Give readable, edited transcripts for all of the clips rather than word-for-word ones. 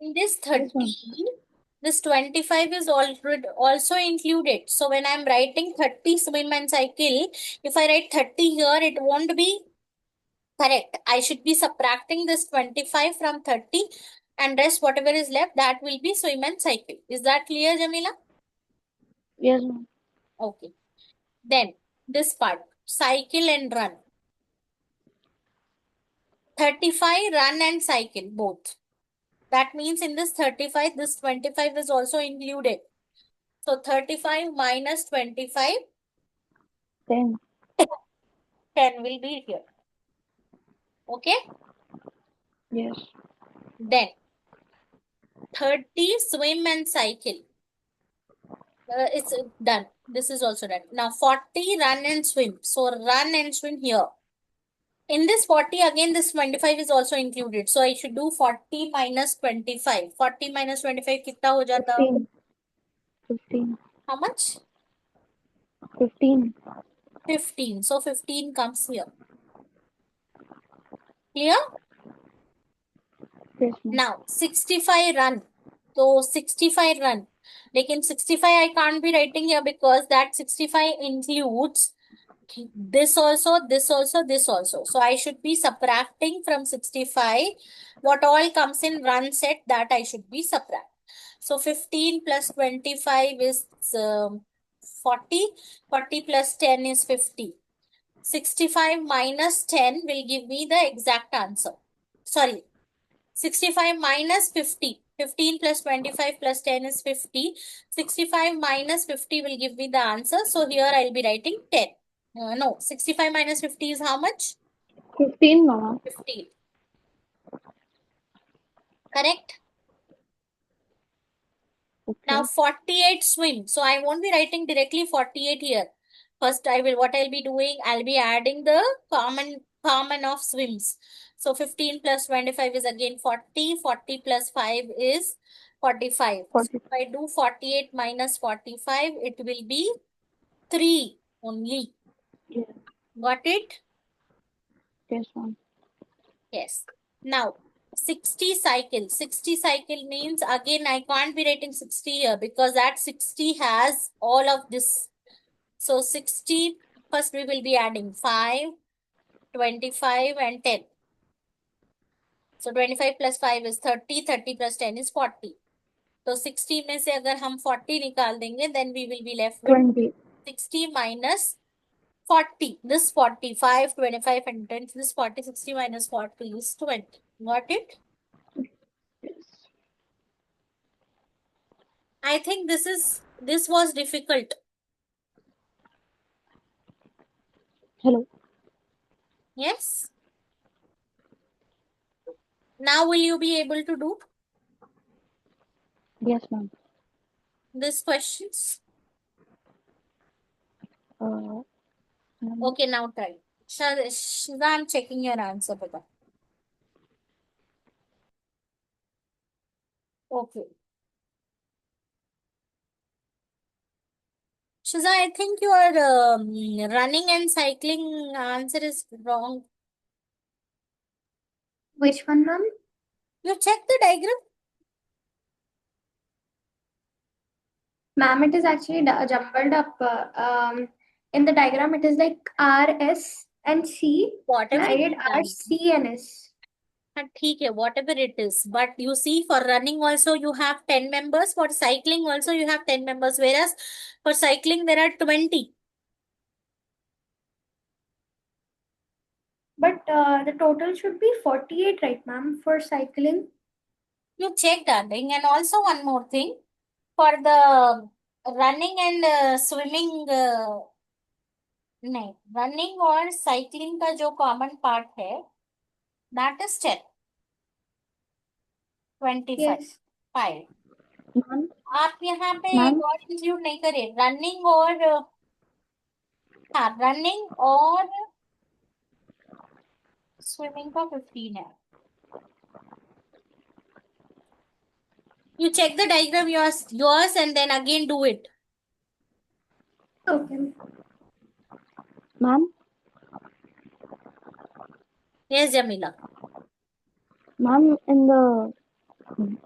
In this Yes, ma'am. 30, this 25 is already also included. So when I'm writing 30 swim and cycle, if I write 30 here, it won't be correct. I should be subtracting this 25 from 30 and rest whatever is left, that will be swim and cycle. Is that clear, Jamila? Yes, ma'am. Okay. Then this part, cycle and run. 35 run and cycle both. That means in this 35, this 25 is also included. So 35 minus 25, 10. 10 will be here. Okay. Yes. Then 30 swim and cycle. It's done. This is also done. Now 40 run and swim. So run and swim here. In this 40, again, this 25 is also included. So I should do 40 minus 25. 40 minus 25 कितना हो जाता? 15. 15. How much? 15. 15. So 15 comes here. Clear? Yes, ma'am. Now 65 run. So 65 run. Lekin 65 I can't be writing here because that 65 includes this also, this also, this also. So I should be subtracting from 65. What all comes in run set, that I should be subtract. So 15 plus 25 is 40. 40 plus 10 is 50. 65 minus 10 will give me the exact answer. Sorry, 65 minus 50. 15 plus 25 plus 10 is 50. 65 minus 50 will give me the answer. So here I'll be writing 10. No, 65 minus 50 is how much? 15, mama. 15. Correct? Now Okay. 48 swim. So I won't be writing directly 48 here. First, what I'll be doing, I'll be adding the common of swims. So 15 plus 25 is again 40. 40 plus 5 is 45. So 40. if I do 48 minus 45, it will be 3 only. Yes. Got it? Yes, ma'am. Yes. Now, 60 cycle. 60 cycle means again I can't be writing 60 here because that 60 has all of this. So 60, first we will be adding 5, 25 and 10. So 25 plus 5 is 30, 30 plus 10 is 40. तो 60 में से अगर हम 40 निकाल देंगे then we will be left with 20. 60 minus 40. This 45, 25 and 10. This 40, 60 minus 40 is 20. Got it? Yes. I think this was difficult. Hello. Yes. Now will you be able to do Yes, ma'am. these questions? Uh, Okay, now try. Shiza, I'm checking your answer, beta. Okay. Shiza, I think your running and cycling answer is wrong. Which one, ma'am? You check the diagram? Ma'am, it is actually jumbled up. In the diagram, it is like R, S, and C. And Whatever I it did is R, done. C, and S. ठीक है, whatever it is. But you see, for running also you have 10 members. For cycling also you have 10 members. Whereas for cycling there are 20. But the total should be 48, right, ma'am, for cycling? You check, darling. And also one more thing. For the running and swimming, नहीं, running और cycling का जो common part है, that is 10. 25. Yes. 5. ma'am. आप यहाँ पे Ma'am. एक और इंक्लूड नहीं करे, रनिंग और हाँ, रनिंग और स्विमिंग का 15 है. You check the diagram yours and then again do it. Okay. Ma'am. Yes, Jamila. Ma'am, in the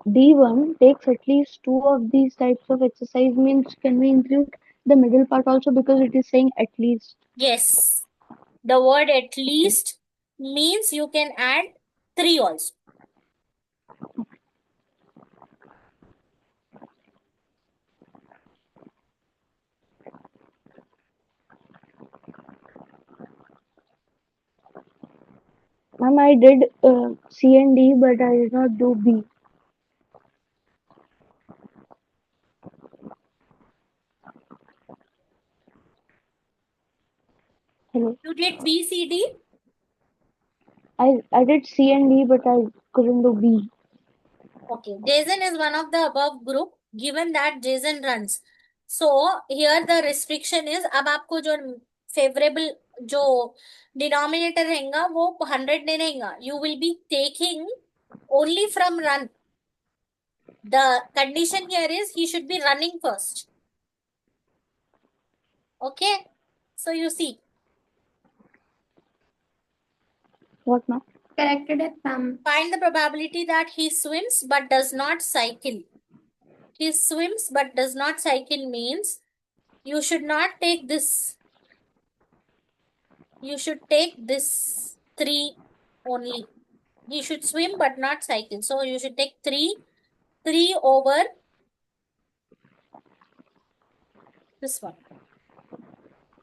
D1 takes at least two of these types of exercise means can we include the middle part also because it is saying at least? Yes. The word at least means you can add 3 also. Ma'am, I did C and D, but I did not do B. Hello. You did B, C, D? I did C and D, but I couldn't do B. Okay. Jason is one of the above group given that Jason runs. So here the restriction is अब आपको जो favorable जो denominator रहेगा वो 100 नहीं रहेगा. You will be taking only from run. The condition here is he should be running first. Okay. So you see. What, ma'am? Corrected it, ma'am. Find the probability that he swims but does not cycle. He swims but does not cycle means you should not take this. You should take this 3 only. He should swim but not cycle. So you should take 3 over this one.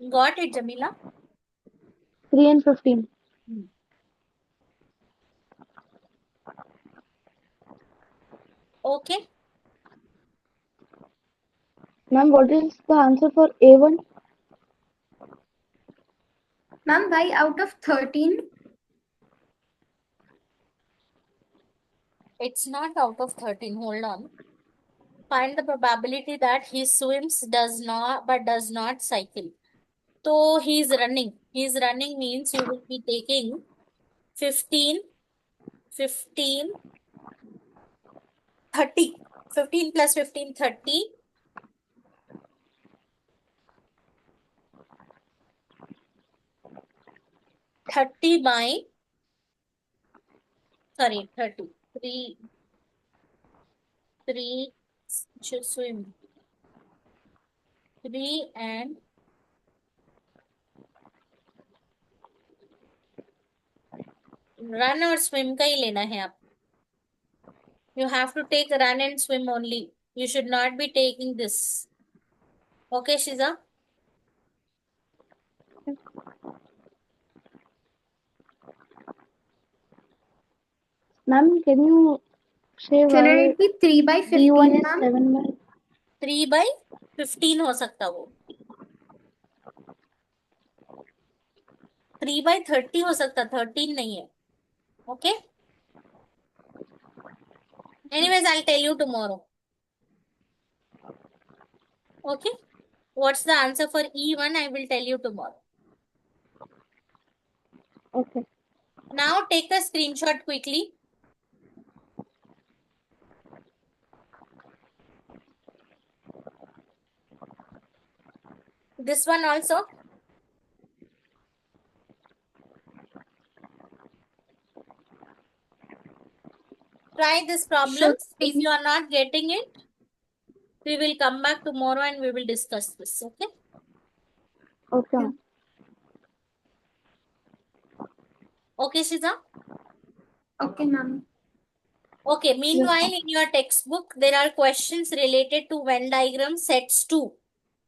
Got it, Jamila? 3 and 15. Okay. Ma'am, what is the answer for A1? Ma'am, why out of 13? It's not out of 13. Hold on. Find the probability that he swims but does not cycle. So he's running. He's running means you will be taking 15, 15, 30. 15 plus 15, 30. 30 by, sorry, 30. 3 should swim. 3 and run or swim का ही लेना है आप. You have to take run and swim only. You should not be taking this. Okay, Shiza? Ma'am, can you say Can why it be 3 by 15, D1 is ma'am? 7 by 3 by 15 हो सकता वो. 3 by 30 हो सकता, 13 नहीं है. Okay? Anyways, I'll tell you tomorrow. Okay? What's the answer for E1? I will tell you tomorrow. Okay. Now take a screenshot quickly. This one also. Try this problem. If you are not getting it, we will come back tomorrow and we will discuss this. Okay? Okay, ma'am. Okay, Shiza? Okay, ma'am. Okay, meanwhile, in your textbook, there are questions related to Venn diagram sets 2,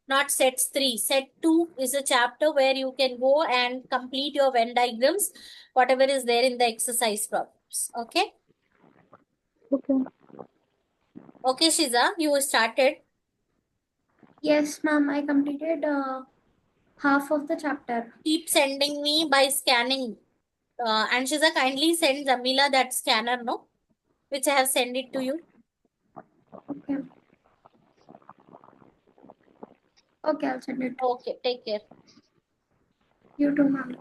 not sets 3. Set 2 is a chapter where you can go and complete your Venn diagrams, whatever is there in the exercise problems. Okay? Okay. Okay, Shiza, you started. Yes, ma'am. I completed half of the chapter. Keep sending me by scanning. And Shiza, kindly send Zamila that scanner, no? Which I have sent it to you. Okay. Okay, I'll send it. Okay, take care. You too, ma'am.